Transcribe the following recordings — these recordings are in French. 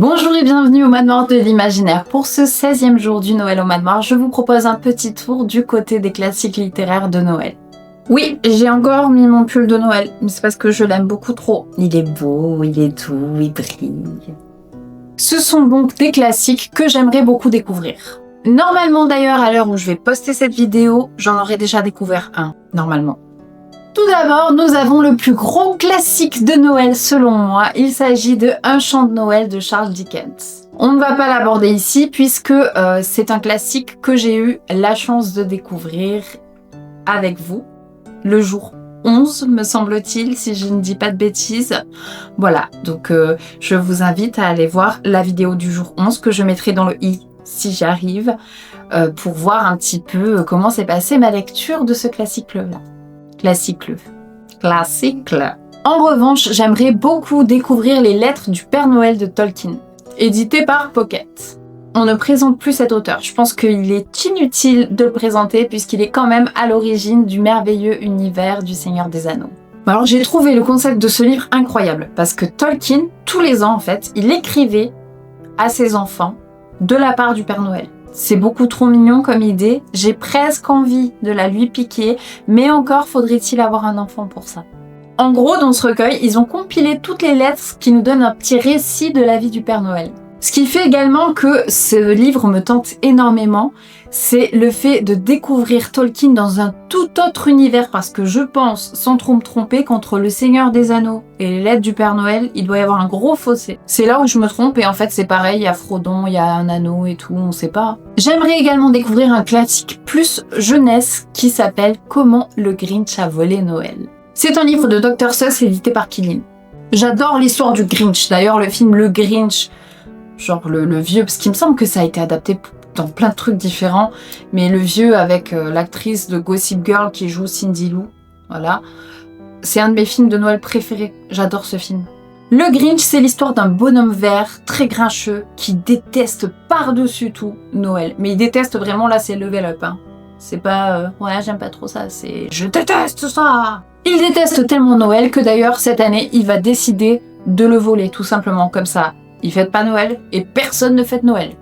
Bonjour et bienvenue au Manoir de l'Imaginaire. Pour ce 16e jour du Noël au Manoir, je vous propose un petit tour du côté des classiques littéraires de Noël. Oui, j'ai encore mis mon pull de Noël, mais c'est parce que je l'aime beaucoup trop. Il est beau, il est doux, il brille. Ce sont donc des classiques que j'aimerais beaucoup découvrir. Normalement d'ailleurs, à l'heure où je vais poster cette vidéo, j'en aurais déjà découvert un, normalement. Tout d'abord, nous avons le plus gros classique de Noël selon moi. Il s'agit de Un chant de Noël de Charles Dickens. On ne va pas l'aborder ici puisque c'est un classique que j'ai eu la chance de découvrir avec vous le jour 11, me semble-t-il, si je ne dis pas de bêtises. Voilà, donc je vous invite à aller voir la vidéo du jour 11 que je mettrai dans le i si j'y arrive pour voir un petit peu comment s'est passée ma lecture de ce classique-là. Classique. En revanche, j'aimerais beaucoup découvrir les lettres du Père Noël de Tolkien, édité par Pocket. On ne présente plus cet auteur. Je pense qu'il est inutile de le présenter puisqu'il est quand même à l'origine du merveilleux univers du Seigneur des Anneaux. Alors j'ai trouvé le concept de ce livre incroyable parce que Tolkien, tous les ans en fait, il écrivait à ses enfants de la part du Père Noël. C'est beaucoup trop mignon comme idée, j'ai presque envie de la lui piquer, mais encore faudrait-il avoir un enfant pour ça. En gros, dans ce recueil, ils ont compilé toutes les lettres qui nous donnent un petit récit de la vie du Père Noël. Ce qui fait également que ce livre me tente énormément, c'est le fait de découvrir Tolkien dans un tout autre univers, parce que je pense, sans trop me tromper, qu'entre le Seigneur des Anneaux et les lettres du Père Noël, il doit y avoir un gros fossé. C'est là où je me trompe, et en fait c'est pareil, il y a Frodon, il y a un anneau et tout, on sait pas. J'aimerais également découvrir un classique plus jeunesse qui s'appelle Comment le Grinch a volé Noël. C'est un livre de Dr Seuss édité par Quilline. J'adore l'histoire du Grinch, d'ailleurs le film Le Grinch, genre le vieux, parce qu'il me semble que ça a été adapté dans plein de trucs différents, mais le vieux avec l'actrice de Gossip Girl qui joue Cindy Lou, voilà. C'est un de mes films de Noël préférés, j'adore ce film. Le Grinch, c'est l'histoire d'un bonhomme vert, très grincheux, qui déteste par-dessus tout Noël. Mais il déteste vraiment, là c'est level up, hein. C'est pas ouais j'aime pas trop ça, c'est je déteste ça. Il déteste tellement Noël que d'ailleurs cette année il va décider de le voler tout simplement comme ça. Il fête pas Noël et personne ne fête Noël.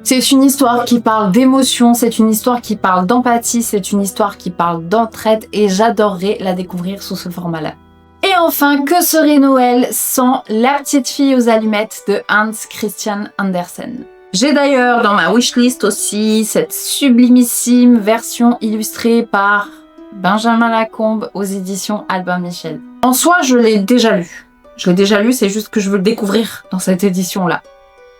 C'est une histoire qui parle d'émotion, c'est une histoire qui parle d'empathie, c'est une histoire qui parle d'entraide et j'adorerais la découvrir sous ce format-là. Et enfin, que serait Noël sans La petite fille aux allumettes de Hans Christian Andersen. J'ai d'ailleurs dans ma wishlist aussi cette sublimissime version illustrée par Benjamin Lacombe aux éditions Albin Michel. En soi, je l'ai déjà lu. C'est juste que je veux le découvrir dans cette édition-là.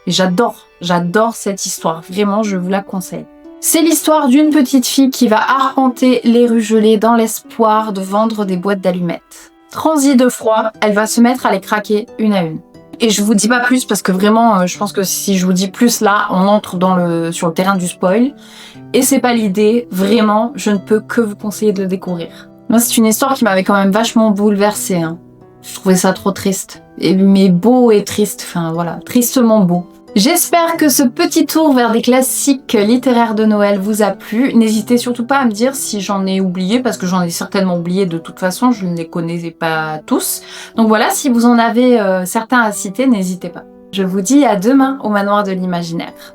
Et j'adore cette histoire. Vraiment, je vous la conseille. C'est l'histoire d'une petite fille qui va arpenter les rues gelées dans l'espoir de vendre des boîtes d'allumettes. Transie de froid, elle va se mettre à les craquer une à une. Et je vous dis pas plus parce que vraiment, je pense que si je vous dis plus là, on entre sur le terrain du spoil. Et c'est pas l'idée. Vraiment, je ne peux que vous conseiller de le découvrir. Moi, c'est une histoire qui m'avait quand même vachement bouleversée, hein. Je trouvais ça trop triste. Mais beau et triste, enfin voilà, tristement beau. J'espère que ce petit tour vers des classiques littéraires de Noël vous a plu. N'hésitez surtout pas à me dire si j'en ai oublié, parce que j'en ai certainement oublié de toute façon, je ne les connaissais pas tous. Donc voilà, si vous en avez certains à citer, n'hésitez pas. Je vous dis à demain au Manoir de l'Imaginaire.